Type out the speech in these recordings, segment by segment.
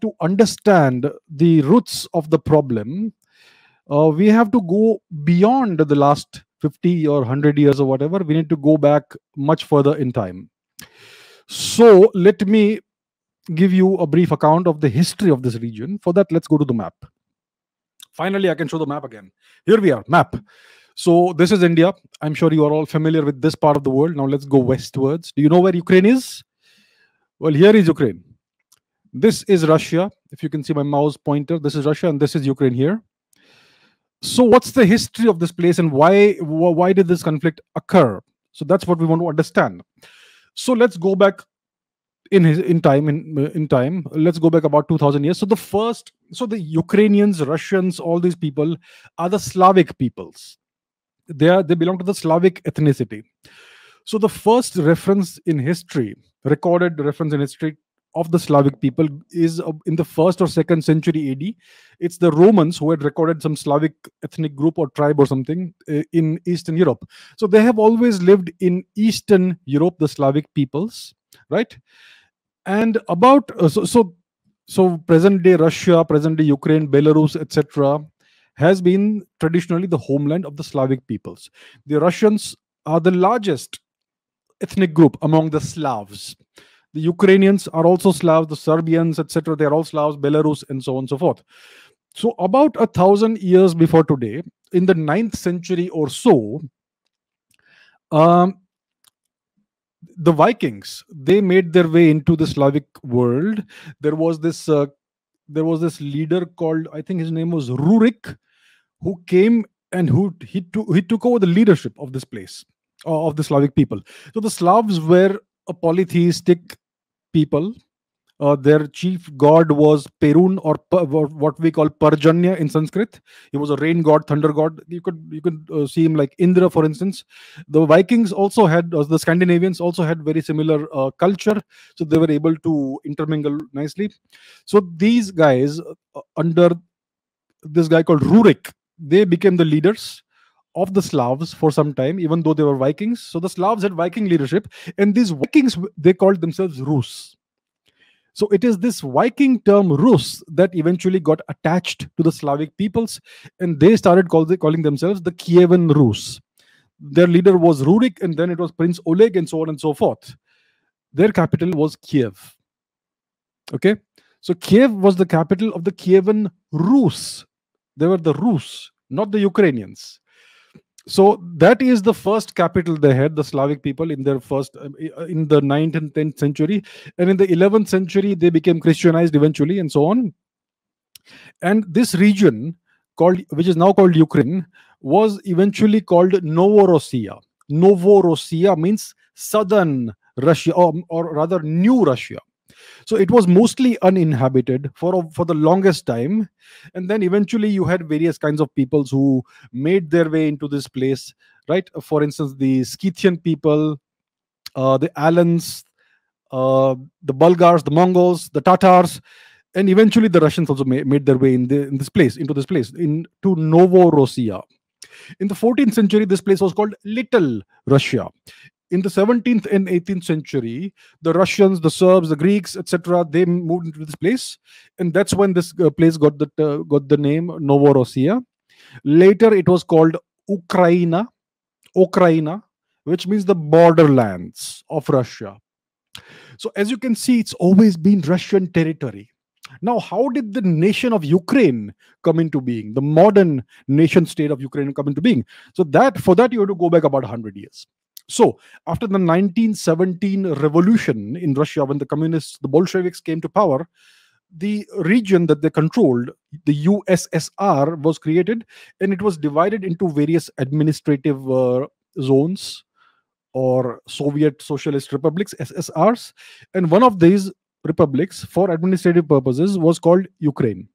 to understand the roots of the problem, we have to go beyond the last 50 or 100 years or whatever. We need to go back much further in time. So let me give you a brief account of the history of this region. For that, let's go to the map. Finally, I can show the map again. Here we are, map. So this is India. I'm sure you are all familiar with this part of the world. Now let's go westwards. Do you know where Ukraine is? Well, here is Ukraine. This is Russia. If you can see my mouse pointer, this is Russia and this is Ukraine here. So what's the history of this place and why did this conflict occur? So that's what we want to understand. So let's go back in time. Let's go back about 2000 years. So the Ukrainians, Russians, all these people are the Slavic peoples. They belong to the Slavic ethnicity. So the first recorded reference in history of the Slavic people is in the 1st or 2nd century AD. It's the Romans who had recorded some Slavic ethnic group or tribe or something in Eastern Europe. So they have always lived in Eastern Europe, the Slavic peoples, right? And about so present day Russia, present day Ukraine, Belarus, etc., has been traditionally the homeland of the Slavic peoples. The Russians are the largest ethnic group among the Slavs. The Ukrainians are also Slavs, the Serbians, etc., they are all Slavs, Belarus, and so on and so forth. So about 1,000 years before today, in the 9th century or so, the Vikings, they made their way into the Slavic world. There was this leader called, I think his name was Rurik, who came and he took over the leadership of this place, of the Slavic people. So the Slavs were a polytheistic people. Their chief god was Perun, or what we call Parjanya in Sanskrit. He was a rain god, thunder god. You could see him like Indra, for instance. The Vikings also had, the Scandinavians also had very similar culture, so they were able to intermingle nicely. So these guys, under this guy called Rurik, they became the leaders of the Slavs for some time, even though they were Vikings. So the Slavs had Viking leadership, and these Vikings, they called themselves Rus. So it is this Viking term Rus that eventually got attached to the Slavic peoples, and they started calling themselves the Kievan Rus. Their leader was Rurik, and then it was Prince Oleg, and so on and so forth. Their capital was Kiev. Okay, so Kiev was the capital of the Kievan Rus. They were the Rus, not the Ukrainians. So that is the first capital they had, the Slavic people, in the 9th and 10th century. And in the 11th century, they became Christianized eventually, and so on. And this region, which is now called Ukraine, was eventually called Novorossiya. Novorossiya means southern Russia, or rather New Russia. So it was mostly uninhabited for the longest time. And then eventually you had various kinds of peoples who made their way into this place, right? For instance, the Scythian people, the Alans, the Bulgars, the Mongols, the Tatars, and eventually the Russians also made their way into this place, into Novorossiya. In the 14th century, this place was called Little Russia. In the 17th and 18th century, the Russians, the Serbs, the Greeks, etc., they moved into this place, and that's when this place got the name Novorossiya. Later, it was called Ukraina, which means the borderlands of Russia. So, as you can see, it's always been Russian territory. Now, how did the nation of Ukraine come into being? The modern nation state of Ukraine come into being? So, for that you have to go back about 100 years. So, after the 1917 revolution in Russia, when the communists, the Bolsheviks, came to power, the region that they controlled, the USSR, was created, and it was divided into various administrative zones, or Soviet Socialist Republics, SSRs. And one of these republics, for administrative purposes, was called Ukraine.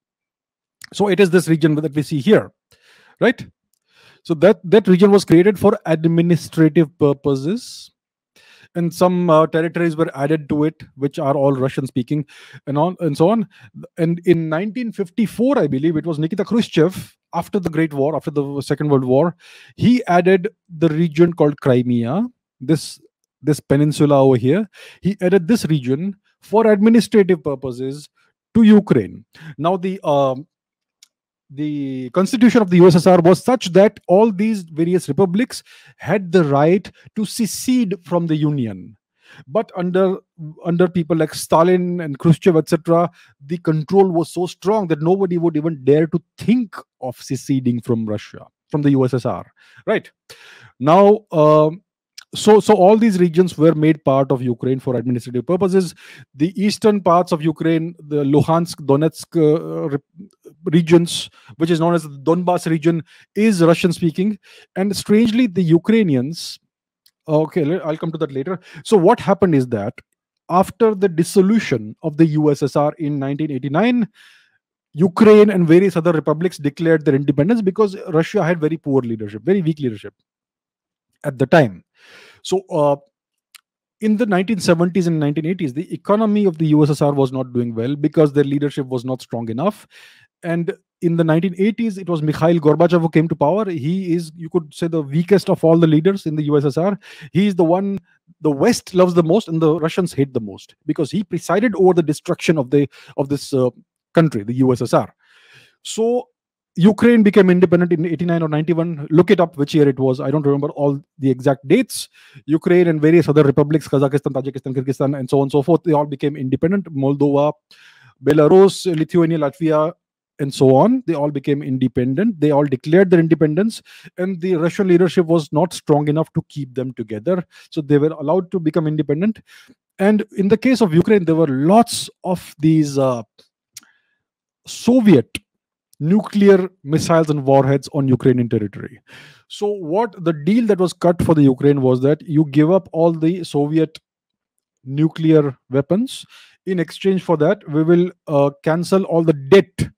So it is this region that we see here, right? So that region was created for administrative purposes, and some territories were added to it, which are all Russian speaking, and so on. And in 1954, I believe, it was Nikita Khrushchev, after the Great War, after the Second World War, he added the region called Crimea, this peninsula over here. He added this region for administrative purposes to to Ukraine. Now, the constitution of the USSR was such that all these various republics had the right to secede from the Union. But under people like Stalin and Khrushchev, etc., the control was so strong that nobody would even dare to think of seceding from Russia, from the USSR. Right now, so all these regions were made part of Ukraine for administrative purposes. The eastern parts of Ukraine, the Luhansk, Donetsk regions, which is known as the Donbas region, is Russian speaking. And strangely, the Ukrainians, okay, I'll come to that later. So what happened is that after the dissolution of the USSR in 1989, Ukraine and various other republics declared their independence because Russia had very poor leadership, very weak leadership at the time. So in the 1970s and 1980s, the economy of the USSR was not doing well because their leadership was not strong enough. And in the 1980s, it was Mikhail Gorbachev who came to power. He is, you could say, the weakest of all the leaders in the USSR. He is the one the West loves the most and the Russians hate the most, because he presided over the destruction of this country, the USSR. So Ukraine became independent in 89 or 91. Look it up which year it was. I don't remember all the exact dates. Ukraine and various other republics, Kazakhstan, Tajikistan, Kyrgyzstan, and so on and so forth, they all became independent. Moldova, Belarus, Lithuania, Latvia, and so on, they all became independent. They all declared their independence, and the Russian leadership was not strong enough to keep them together. So they were allowed to become independent. And in the case of Ukraine, there were lots of these Soviet nuclear missiles and warheads on Ukrainian territory. So what the deal that was cut for the Ukraine was that you give up all the Soviet nuclear weapons. In exchange for that, we will cancel all the debt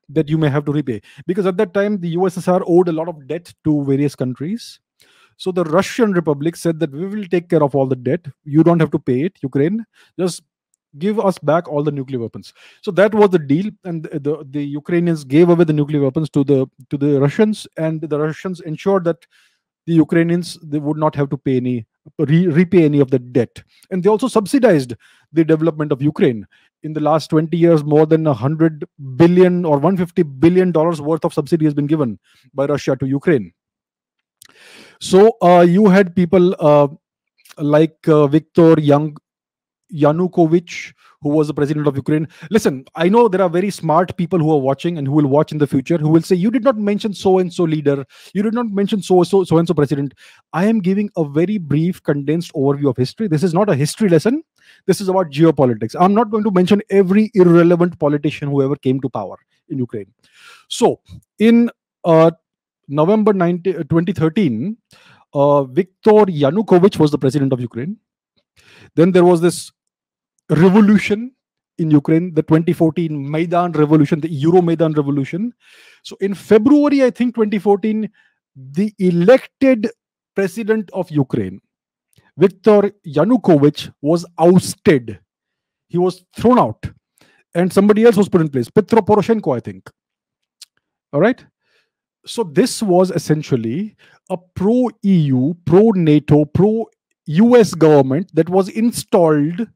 that you may have to repay. Because at that time, the USSR owed a lot of debt to various countries. So the Russian Republic said that we will take care of all the debt. You don't have to pay it, Ukraine. Just give us back all the nuclear weapons. So that was the deal, and the Ukrainians gave away the nuclear weapons to the Russians, and the Russians ensured that the Ukrainians, they would not have to pay repay any of the debt. And they also subsidized the development of Ukraine. In the last 20 years, more than 100 billion or 150 billion dollars worth of subsidy has been given by Russia to Ukraine. So you had people like Viktor Yanukovych, who was the president of Ukraine. Listen, I know there are very smart people who are watching and who will watch in the future who will say, you did not mention so-and-so leader. You did not mention so-and-so president. I am giving a very brief, condensed overview of history. This is not a history lesson. This is about geopolitics. I'm not going to mention every irrelevant politician who ever came to power in Ukraine. So in November 2013, Viktor Yanukovych was the president of Ukraine. Then there was this revolution in Ukraine, the 2014 Maidan revolution, the Euromaidan revolution. So in February, I think 2014, the elected president of Ukraine, Viktor Yanukovych, was ousted. He was thrown out, and somebody else was put in place, Petro Poroshenko, I think. All right. So this was essentially a pro-EU, pro-NATO, pro-US government that was installed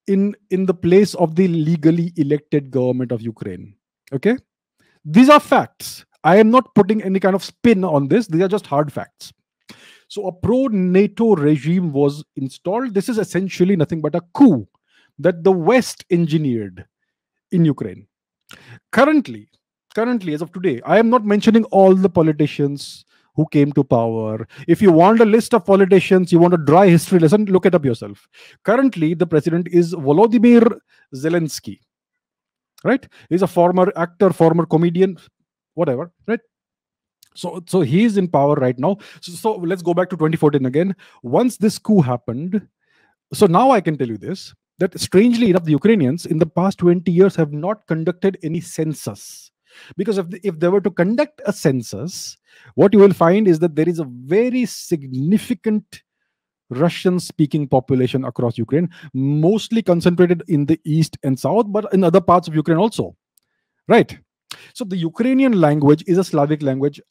in the place of the legally elected government of Ukraine. Okay? These are facts. I am not putting any kind of spin on this. These are just hard facts. So a pro-NATO regime was installed. This is essentially nothing but a coup that the West engineered in Ukraine. Currently, as of today, I am not mentioning all the politicians who came to power. If you want a list of politicians, you want a dry history lesson, look it up yourself. Currently, the president is Volodymyr Zelensky. Right? He's a former actor, former comedian, whatever. Right? So he is in power right now. So let's go back to 2014 again. Once this coup happened, so now I can tell you this, that strangely enough, the Ukrainians in the past 20 years have not conducted any census. Because if they were to conduct a census, what you will find is that there is a very significant Russian-speaking population across Ukraine, mostly concentrated in the east and south, but in other parts of Ukraine also. Right? So the Ukrainian language is a Slavic language.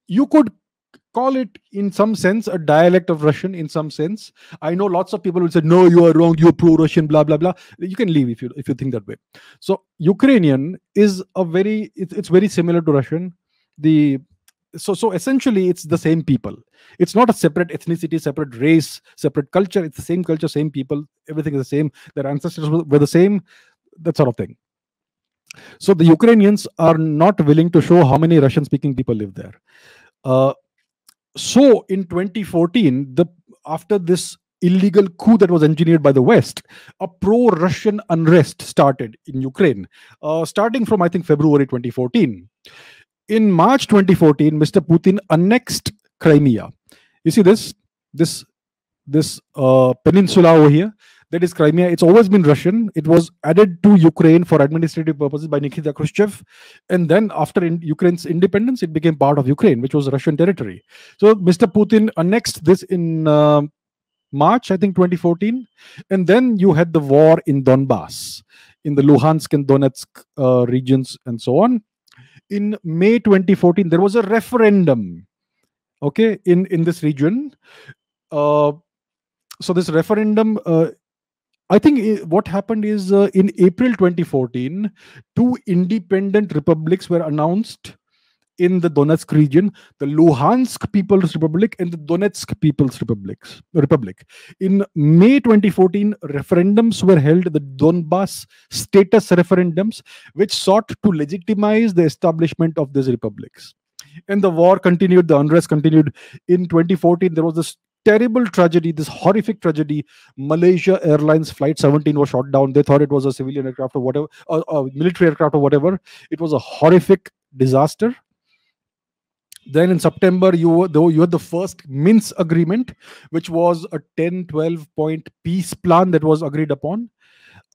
You could call it in some sense a dialect of Russian in some sense. I know lots of people will say, no, you are wrong, you're pro-Russian, blah blah blah. You can leave if you think that way. So Ukrainian is it's very similar to Russian. The so essentially it's the same people. It's not a separate ethnicity, separate race, separate culture. It's the same culture, same people, everything is the same. Their ancestors were the same, that sort of thing. So the Ukrainians are not willing to show how many Russian speaking people live there. uh, so in 2014, after this illegal coup that was engineered by the West, a pro-Russian unrest started in Ukraine, starting from I think February 2014. In March 2014, Mr. Putin annexed Crimea. You see this peninsula over here, that is Crimea. It's always been Russian. It was added to Ukraine for administrative purposes by Nikita Khrushchev, and then after Ukraine's independence, it became part of Ukraine, which was Russian territory. So Mr. Putin annexed this in March, I think 2014, and then you had the war in Donbass, in the Luhansk and Donetsk regions, and so on. In May 2014, there was a referendum, okay, in this region. Uh, so this referendum, I think what happened is in April 2014, two independent republics were announced in the Donetsk region, the Luhansk People's Republic and the Donetsk People's Republic. In May 2014, referendums were held, the Donbass status referendums, which sought to legitimize the establishment of these republics. And the war continued, the unrest continued. In 2014, there was this terrible tragedy, this horrific tragedy. Malaysia Airlines Flight 17 was shot down. They thought it was a civilian aircraft or whatever, a military aircraft or whatever. It was a horrific disaster. Then in September, you had the first Minsk agreement, which was a 10-12 point peace plan that was agreed upon.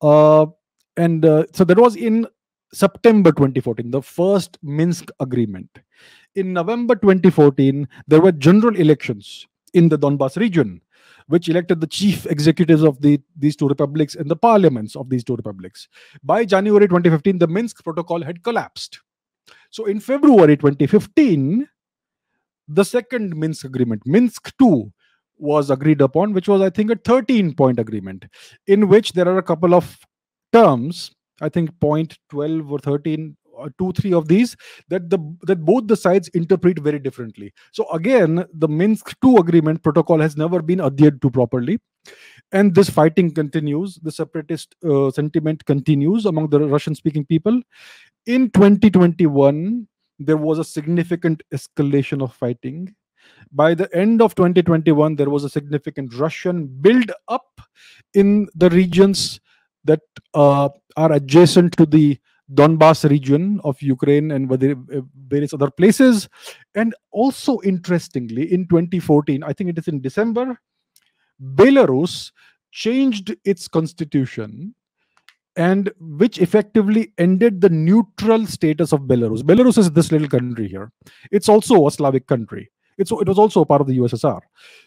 So that was in September 2014, the first Minsk agreement. In November 2014, there were general elections in the Donbass region, which elected the chief executives of these two republics and the parliaments of these two republics. By January 2015, the Minsk Protocol had collapsed. So in February 2015, the second Minsk agreement, Minsk II, was agreed upon, which was, I think, a 13-point agreement, in which there are a couple of terms, I think point 12 or 13, or 2-3 of these, that both the sides interpret very differently. So again, the Minsk II agreement protocol has never been adhered to properly, and this fighting continues. The separatist sentiment continues among the Russian-speaking people. In 2021, there was a significant escalation of fighting. By the end of 2021, there was a significant Russian build-up in the regions that are adjacent to the Donbass region of Ukraine and various other places. And also, interestingly, in 2014, I think it is in December, Belarus changed its constitution, and which effectively ended the neutral status of Belarus. Belarus is this little country here. It's also a Slavic country. It was also a part of the USSR.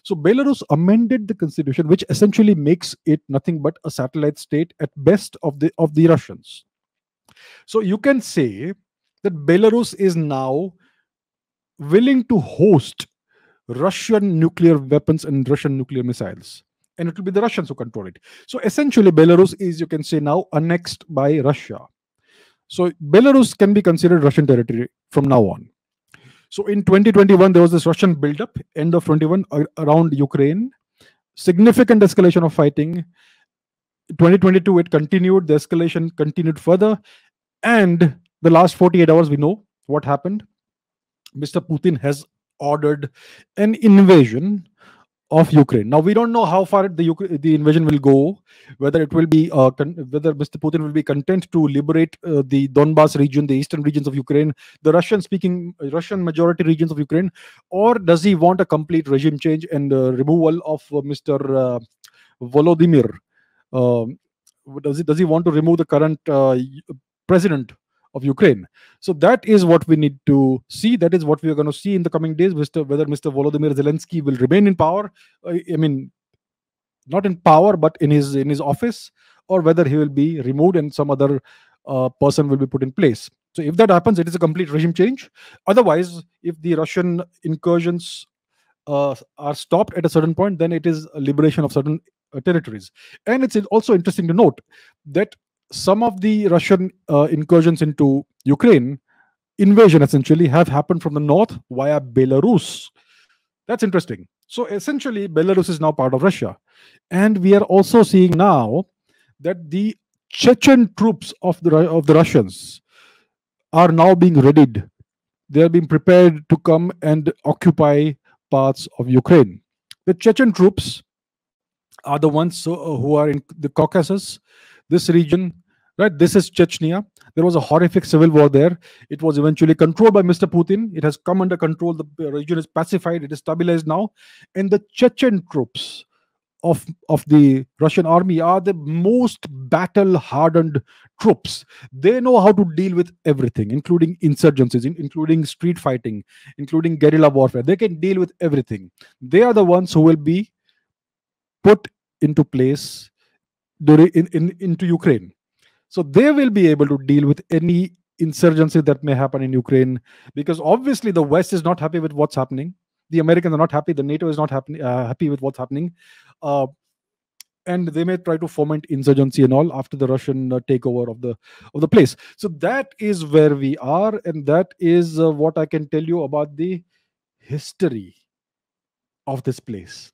So Belarus amended the constitution, which essentially makes it nothing but a satellite state at best of the Russians. So you can say that Belarus is now willing to host Russian nuclear weapons and Russian nuclear missiles, and it will be the Russians who control it. So essentially, Belarus is, you can say, now annexed by Russia. So Belarus can be considered Russian territory from now on. So in 2021, there was this Russian buildup, end of 21, around Ukraine. Significant escalation of fighting. 2022, it continued. The escalation continued further. And the last 48 hours, we know what happened. Mr. Putin has ordered an invasion of Ukraine. Now we don't know how far the invasion will go. Whether it will be whether Mr. Putin will be content to liberate the Donbass region, the eastern regions of Ukraine, the Russian-speaking, Russian majority regions of Ukraine, or does he want a complete regime change and removal of Mr. Volodymyr? Does he want to remove the current president of Ukraine? So that is what we need to see. That is what we are going to see in the coming days. Whether Mr. Volodymyr Zelensky will remain in power, I mean, not in power, but in his office, or whether he will be removed and some other person will be put in place. So if that happens, it is a complete regime change. Otherwise, if the Russian incursions are stopped at a certain point, then it is a liberation of certain territories. And it's also interesting to note that some of the Russian incursions into Ukraine, invasion essentially, have happened from the north via Belarus. That's interesting. So essentially, Belarus is now part of Russia. And we are also seeing now that the Chechen troops of the Russians are now being readied. They are being prepared to come and occupy parts of Ukraine. The Chechen troops are the ones who are in the Caucasus, this region, right? This is Chechnya. There was a horrific civil war there. It was eventually controlled by Mr. Putin. It has come under control. The region is pacified. It is stabilized now. And the Chechen troops of the Russian army are the most battle hardened troops. They know how to deal with everything, including insurgencies, including street fighting, including guerrilla warfare. They can deal with everything. They are the ones who will be put into place into Ukraine. So they will be able to deal with any insurgency that may happen in Ukraine, because obviously the West is not happy with what's happening. The Americans are not happy. The NATO is not happy with what's happening. Uh, and they may try to foment insurgency and all after the Russian takeover of the place. So that is where we are, and that is what I can tell you about the history of this place.